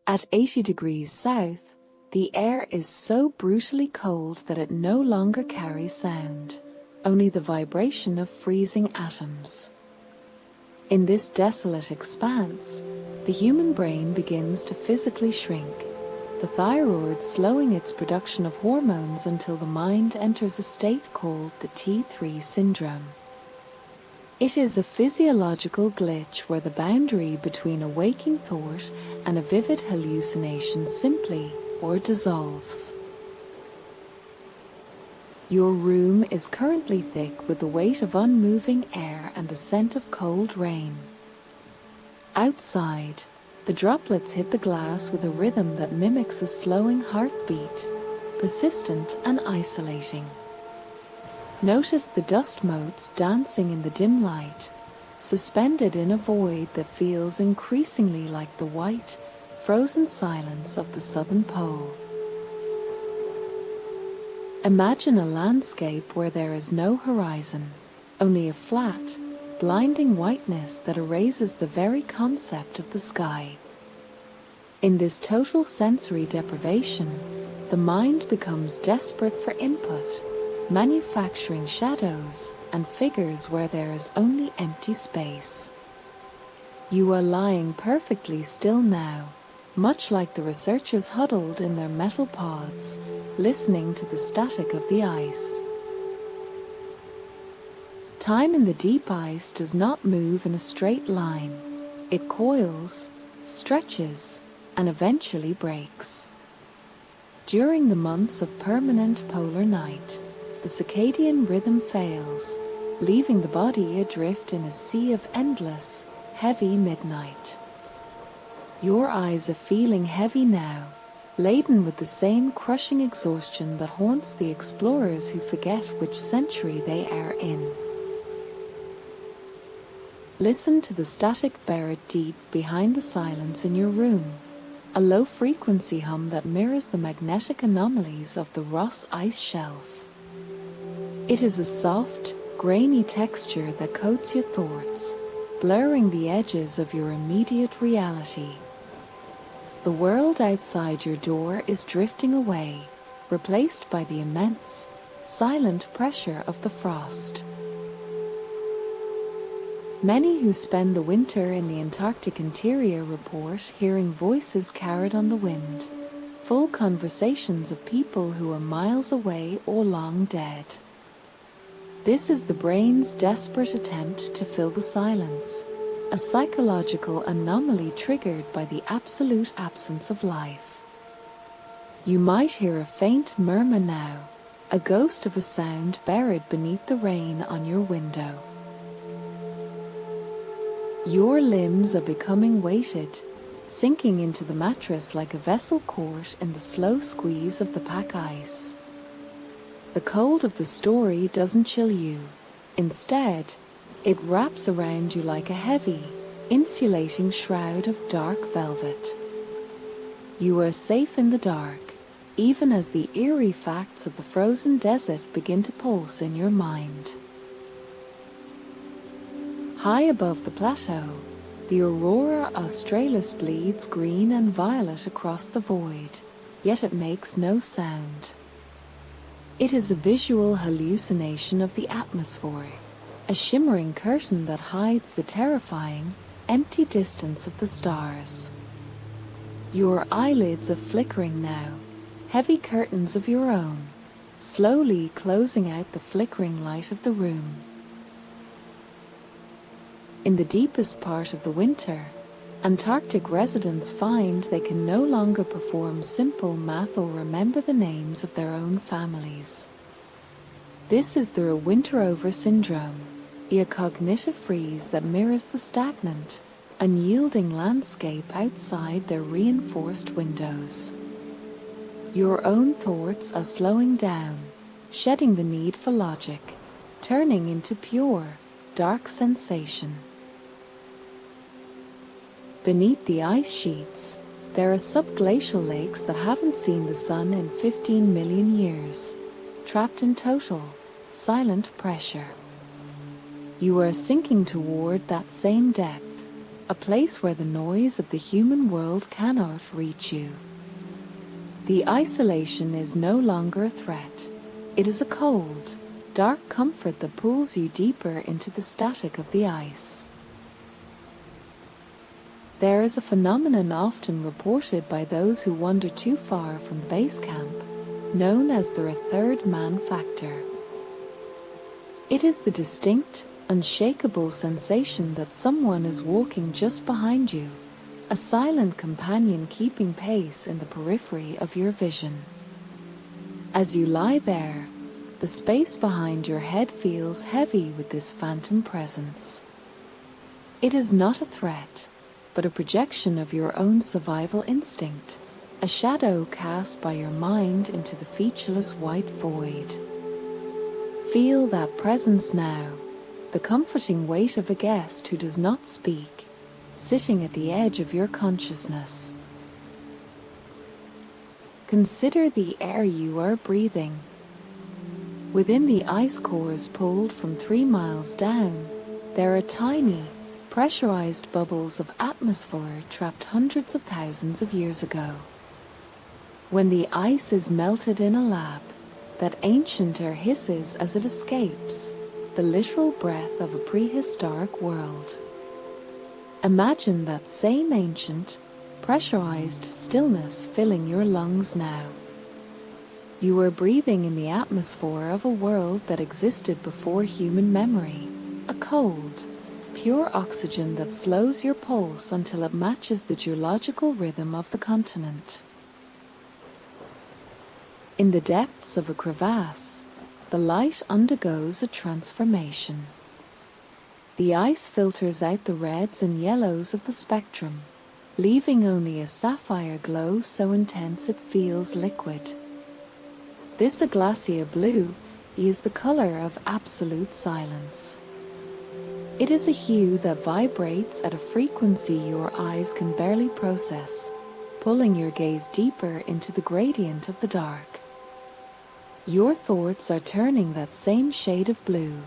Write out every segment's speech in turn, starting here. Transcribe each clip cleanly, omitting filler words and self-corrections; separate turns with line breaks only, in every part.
At 80 degrees south, the air is so brutally cold that it no longer carries sound, only the vibration of freezing atoms. In this desolate expanse, the human brain begins to physically shrink, the thyroid slowing its production of hormones until the mind enters a state called the T3 syndrome. It is a physiological glitch where the boundary between a waking thought and a vivid hallucination simply or dissolves. Your room is currently thick with the weight of unmoving air and the scent of cold rain. Outside, the droplets hit the glass with a rhythm that mimics a slowing heartbeat, persistent and isolating. Notice the dust motes dancing in the dim light, suspended in a void that feels increasingly like the white, frozen silence of the southern pole. Imagine a landscape where there is no horizon, only a flat, blinding whiteness that erases the very concept of the sky. In this total sensory deprivation, the mind becomes desperate for input, manufacturing shadows and figures where there is only empty space. You are lying perfectly still now, much like the researchers huddled in their metal pods, listening to the static of the ice. Time in the deep ice does not move in a straight line. It coils, stretches, and eventually breaks. During the months of permanent polar night, the circadian rhythm fails, leaving the body adrift in a sea of endless, heavy midnight. Your eyes are feeling heavy now, laden with the same crushing exhaustion that haunts the explorers who forget which century they are in. Listen to the static buried deep behind the silence in your room, a low-frequency hum that mirrors the magnetic anomalies of the Ross Ice Shelf. It is a soft, grainy texture that coats your thoughts, blurring the edges of your immediate reality. The world outside your door is drifting away, replaced by the immense, silent pressure of the frost. Many who spend the winter in the Antarctic interior report hearing voices carried on the wind, full conversations of people who are miles away or long dead. This is the brain's desperate attempt to fill the silence, a psychological anomaly triggered by the absolute absence of life. You might hear a faint murmur now, a ghost of a sound buried beneath the rain on your window. Your limbs are becoming weighted, sinking into the mattress like a vessel caught in the slow squeeze of the pack ice. The cold of the story doesn't chill you. Instead, it wraps around you like a heavy, insulating shroud of dark velvet. You are safe in the dark, even as the eerie facts of the frozen desert begin to pulse in your mind. High above the plateau, the aurora australis bleeds green and violet across the void, yet it makes no sound. It is a visual hallucination of the atmosphere, a shimmering curtain that hides the terrifying, empty distance of the stars. Your eyelids are flickering now, heavy curtains of your own, slowly closing out the flickering light of the room. In the deepest part of the winter, Antarctic residents find they can no longer perform simple math or remember the names of their own families. This is the winter over syndrome, a cognitive freeze that mirrors the stagnant, unyielding landscape outside their reinforced windows. Your own thoughts are slowing down, shedding the need for logic, turning into pure, dark sensation. Beneath the ice sheets, there are subglacial lakes that haven't seen the sun in 15 million years, trapped in total, silent pressure. You are sinking toward that same depth, a place where the noise of the human world cannot reach you. The isolation is no longer a threat. It is a cold, dark comfort that pulls you deeper into the static of the ice. There is a phenomenon often reported by those who wander too far from base camp, known as the third man factor. It is the distinct, unshakable sensation that someone is walking just behind you, a silent companion keeping pace in the periphery of your vision. As you lie there, the space behind your head feels heavy with this phantom presence. It is not a threat, but a projection of your own survival instinct, a shadow cast by your mind into the featureless white void. Feel that presence now, the comforting weight of a guest who does not speak, sitting at the edge of your consciousness. Consider the air you are breathing. Within the ice cores pulled from 3 miles down, there are tiny, pressurized bubbles of atmosphere trapped hundreds of thousands of years ago. When the ice is melted in a lab, that ancient air hisses as it escapes, the literal breath of a prehistoric world. Imagine that same ancient, pressurized stillness filling your lungs now. You are breathing in the atmosphere of a world that existed before human memory, a cold, pure oxygen that slows your pulse until it matches the geological rhythm of the continent. In the depths of a crevasse, the light undergoes a transformation. The ice filters out the reds and yellows of the spectrum, leaving only a sapphire glow so intense it feels liquid. This glacier blue is the color of absolute silence. It is a hue that vibrates at a frequency your eyes can barely process, pulling your gaze deeper into the gradient of the dark. Your thoughts are turning that same shade of blue,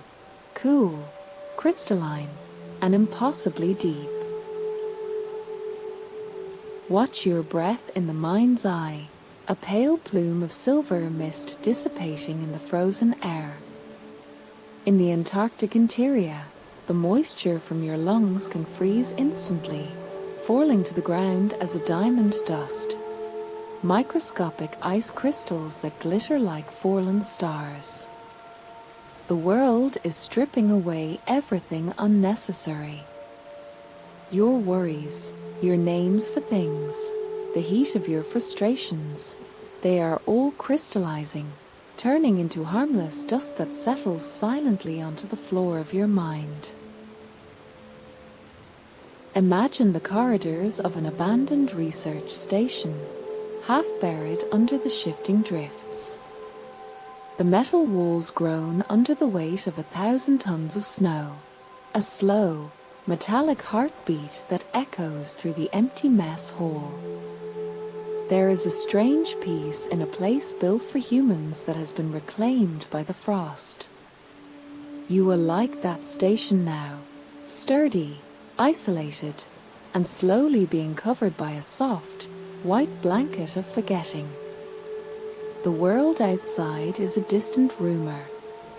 cool, crystalline, and impossibly deep. Watch your breath in the mind's eye, a pale plume of silver mist dissipating in the frozen air. In the Antarctic interior, the moisture from your lungs can freeze instantly, falling to the ground as a diamond dust. Microscopic ice crystals that glitter like fallen stars. The world is stripping away everything unnecessary. Your worries, your names for things, the heat of your frustrations, they are all crystallizing, turning into harmless dust that settles silently onto the floor of your mind. Imagine the corridors of an abandoned research station, half buried under the shifting drifts. The metal walls groan under the weight of 1,000 tons of snow, a slow, metallic heartbeat that echoes through the empty mess hall. There is a strange peace in a place built for humans that has been reclaimed by the frost. You are like that station now, sturdy, isolated, and slowly being covered by a soft, white blanket of forgetting. The world outside is a distant rumor.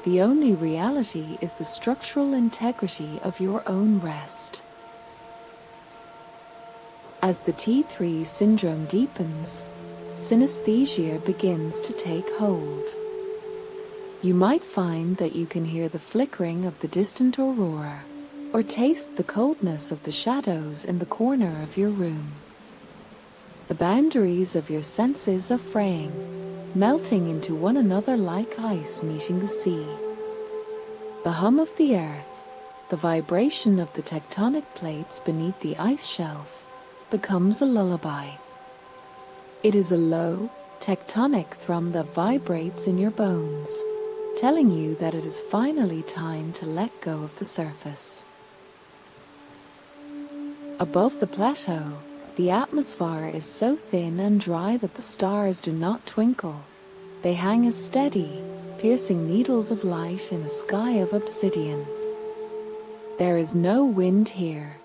The only reality is the structural integrity of your own rest. As the T3 syndrome deepens, synesthesia begins to take hold. You might find that you can hear the flickering of the distant aurora, or taste the coldness of the shadows in the corner of your room. The boundaries of your senses are fraying, melting into one another like ice meeting the sea. The hum of the earth, the vibration of the tectonic plates beneath the ice shelf, becomes a lullaby. It is a low, tectonic thrum that vibrates in your bones, telling you that it is finally time to let go of the surface. Above the plateau, the atmosphere is so thin and dry that the stars do not twinkle. They hang as steady, piercing needles of light in a sky of obsidian. There is no wind here,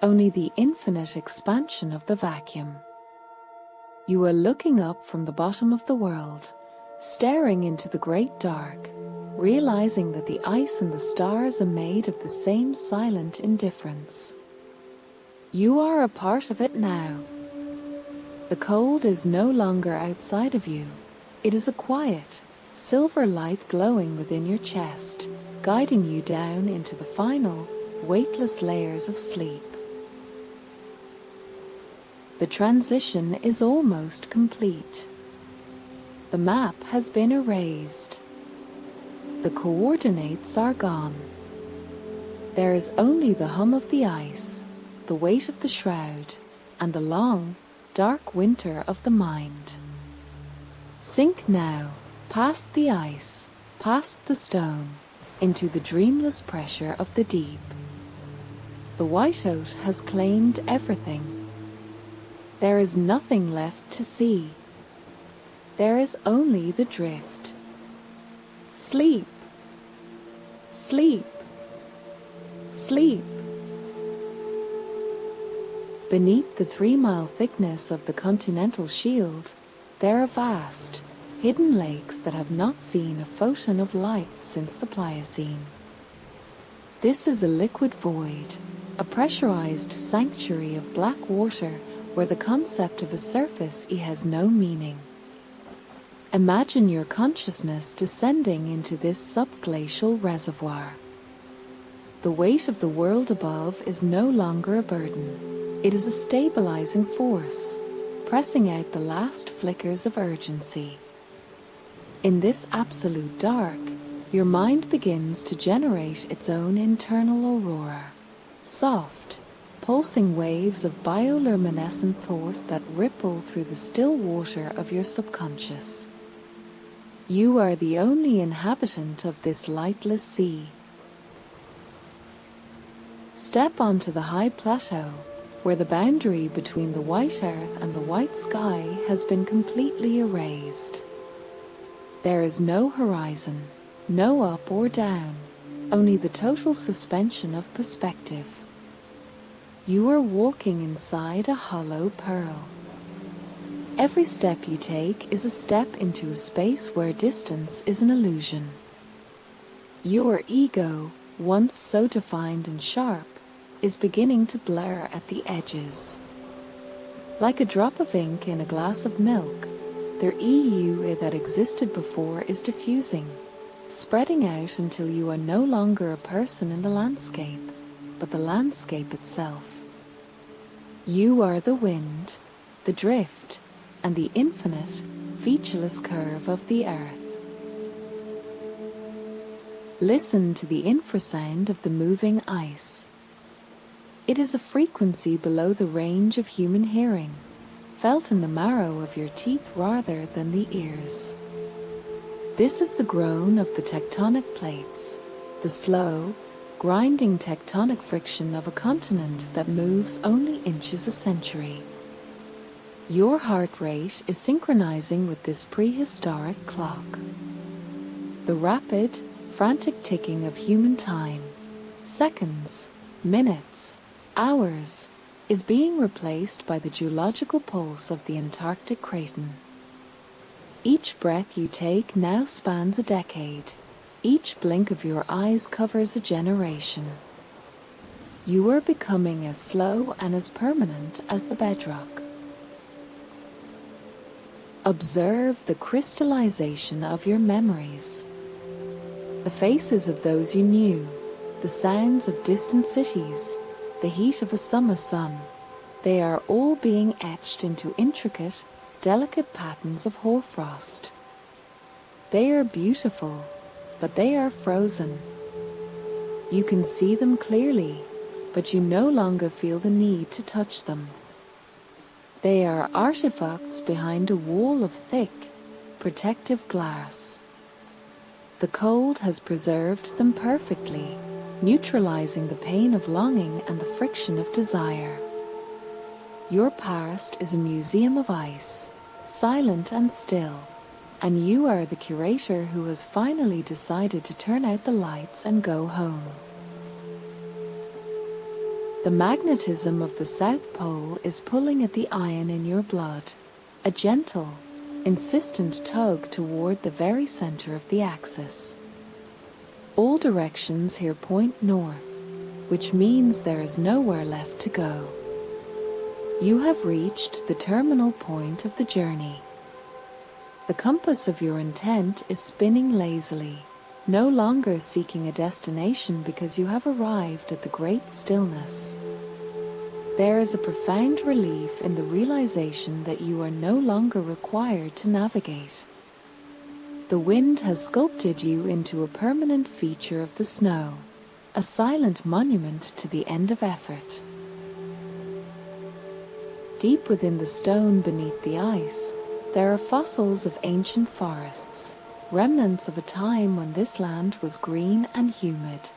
only the infinite expansion of the vacuum. You are looking up from the bottom of the world, staring into the great dark, realizing that the ice and the stars are made of the same silent indifference. You are a part of it now. The cold is no longer outside of you. It is a quiet, silver light glowing within your chest, guiding you down into the final, weightless layers of sleep. The transition is almost complete. The map has been erased. The coordinates are gone. There is only the hum of the ice, the weight of the shroud, and the long, dark winter of the mind. Sink now, past the ice, past the stone, into the dreamless pressure of the deep. The whiteout has claimed everything. There is nothing left to see. There is only the drift. Sleep. Sleep. Sleep. Beneath the 3-mile thickness of the continental shield, there are vast, hidden lakes that have not seen a photon of light since the Pliocene. This is a liquid void, a pressurized sanctuary of black water where the concept of a surface has no meaning. Imagine your consciousness descending into this subglacial reservoir. The weight of the world above is no longer a burden. It is a stabilizing force, pressing out the last flickers of urgency. In this absolute dark, your mind begins to generate its own internal aurora. Soft, pulsing waves of bioluminescent thought that ripple through the still water of your subconscious. You are the only inhabitant of this lightless sea. Step onto the high plateau, where the boundary between the white earth and the white sky has been completely erased. There is no horizon, no up or down, only the total suspension of perspective. You are walking inside a hollow pearl. Every step you take is a step into a space where distance is an illusion. Your ego, once so defined and sharp, is beginning to blur at the edges. Like a drop of ink in a glass of milk, the EU that existed before is diffusing, spreading out until you are no longer a person in the landscape, but the landscape itself. You are the wind, the drift, and the infinite, featureless curve of the earth. Listen to the infrasound of the moving ice. It is a frequency below the range of human hearing, felt in the marrow of your teeth rather than the ears. This is the groan of the tectonic plates, the slow, grinding tectonic friction of a continent that moves only inches a century. Your heart rate is synchronizing with this prehistoric clock. The rapid, frantic ticking of human time, seconds, minutes, hours, is being replaced by the geological pulse of the Antarctic craton. Each breath you take now spans a decade. Each blink of your eyes covers a generation. You are becoming as slow and as permanent as the bedrock. Observe the crystallization of your memories. The faces of those you knew, the sounds of distant cities, the heat of a summer sun, they are all being etched into intricate, delicate patterns of hoarfrost. They are beautiful, but they are frozen. You can see them clearly, but you no longer feel the need to touch them. They are artifacts behind a wall of thick, protective glass. The cold has preserved them perfectly, neutralizing the pain of longing and the friction of desire. Your past is a museum of ice, silent and still, and you are the curator who has finally decided to turn out the lights and go home. The magnetism of the South Pole is pulling at the iron in your blood, a gentle, insistent tug toward the very center of the axis. All directions here point north, which means there is nowhere left to go. You have reached the terminal point of the journey. The compass of your intent is spinning lazily, no longer seeking a destination because you have arrived at the great stillness. There is a profound relief in the realization that you are no longer required to navigate. The wind has sculpted you into a permanent feature of the snow, a silent monument to the end of effort. Deep within the stone beneath the ice, there are fossils of ancient forests, remnants of a time when this land was green and humid.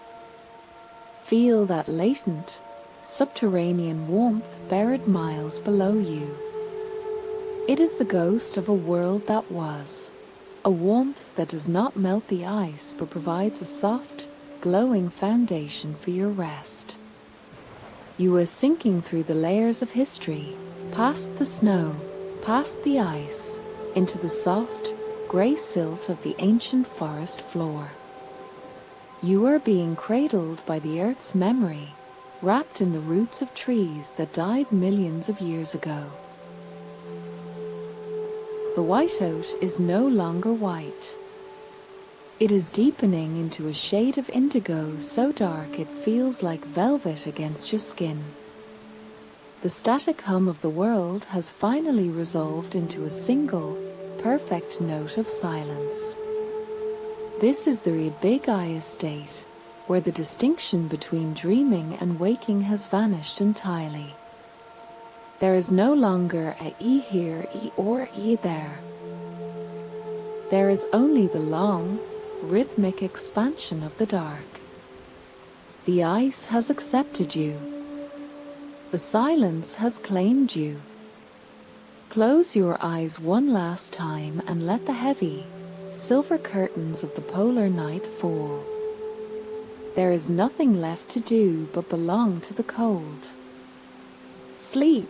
Feel that latent, subterranean warmth buried miles below you. It is the ghost of a world that was, a warmth that does not melt the ice but provides a soft, glowing foundation for your rest. You are sinking through the layers of history, past the snow, past the ice, into the soft, grey silt of the ancient forest floor. You are being cradled by the earth's memory, wrapped in the roots of trees that died millions of years ago. The whiteout is no longer white. It is deepening into a shade of indigo so dark it feels like velvet against your skin. The static hum of the world has finally resolved into a single, perfect note of silence. This is the Big Eye estate, where the distinction between dreaming and waking has vanished entirely. There is no longer a E here or E there. There is only the long, rhythmic expansion of the dark. The ice has accepted you. The silence has claimed you. Close your eyes one last time and let the heavy, silver curtains of the polar night fall. There is nothing left to do but belong to the cold. Sleep.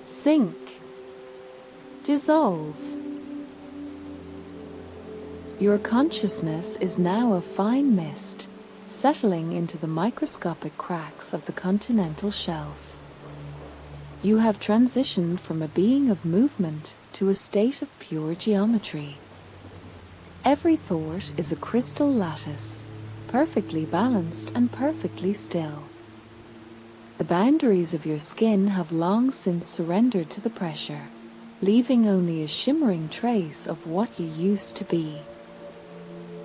Sink. Dissolve. Your consciousness is now a fine mist, settling into the microscopic cracks of the continental shelf. You have transitioned from a being of movement to a state of pure geometry. Every thought is a crystal lattice, perfectly balanced and perfectly still. The boundaries of your skin have long since surrendered to the pressure, leaving only a shimmering trace of what you used to be.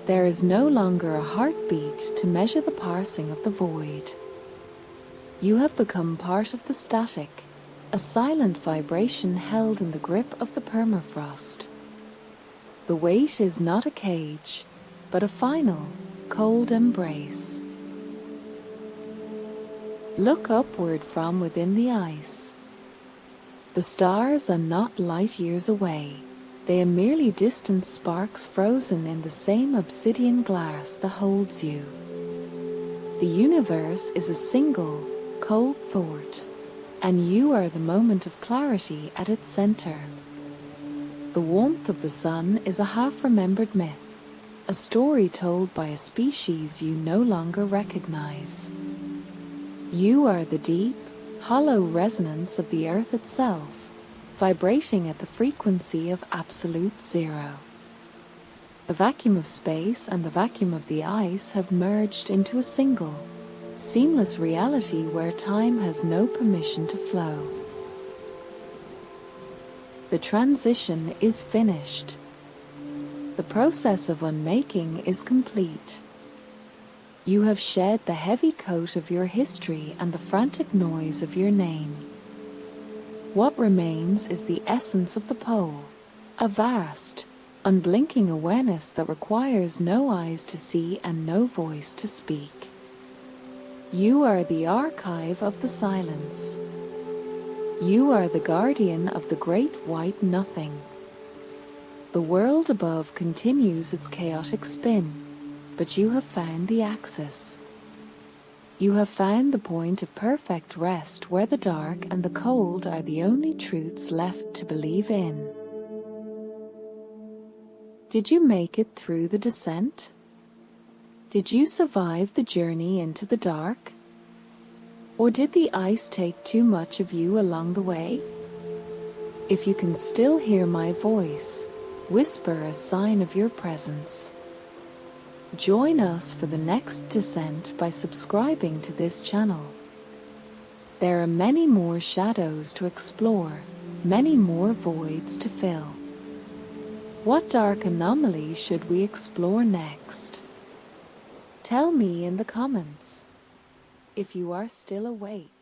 There is no longer a heartbeat to measure the parsing of the void. You have become part of the static, a silent vibration held in the grip of the permafrost. The weight is not a cage, but a final, cold embrace. Look upward from within the ice. The stars are not light years away. They are merely distant sparks frozen in the same obsidian glass that holds you. The universe is a single, cold thought, and you are the moment of clarity at its center. The warmth of the sun is a half-remembered myth, a story told by a species you no longer recognize. You are the deep, hollow resonance of the earth itself, vibrating at the frequency of absolute zero. The vacuum of space and the vacuum of the ice have merged into a single, seamless reality where time has no permission to flow. The transition is finished. The process of unmaking is complete. You have shed the heavy coat of your history and the frantic noise of your name. What remains is the essence of the pole, a vast, unblinking awareness that requires no eyes to see and no voice to speak. You are the archive of the silence. You are the guardian of the great white nothing. The world above continues its chaotic spin, but you have found the axis. You have found the point of perfect rest where the dark and the cold are the only truths left to believe in. Did you make it through the descent? Did you survive the journey into the dark? Or did the ice take too much of you along the way? If you can still hear my voice, whisper a sign of your presence. Join us for the next descent by subscribing to this channel. There are many more shadows to explore, many more voids to fill. What dark anomaly should we explore next? Tell me in the comments if you are still awake.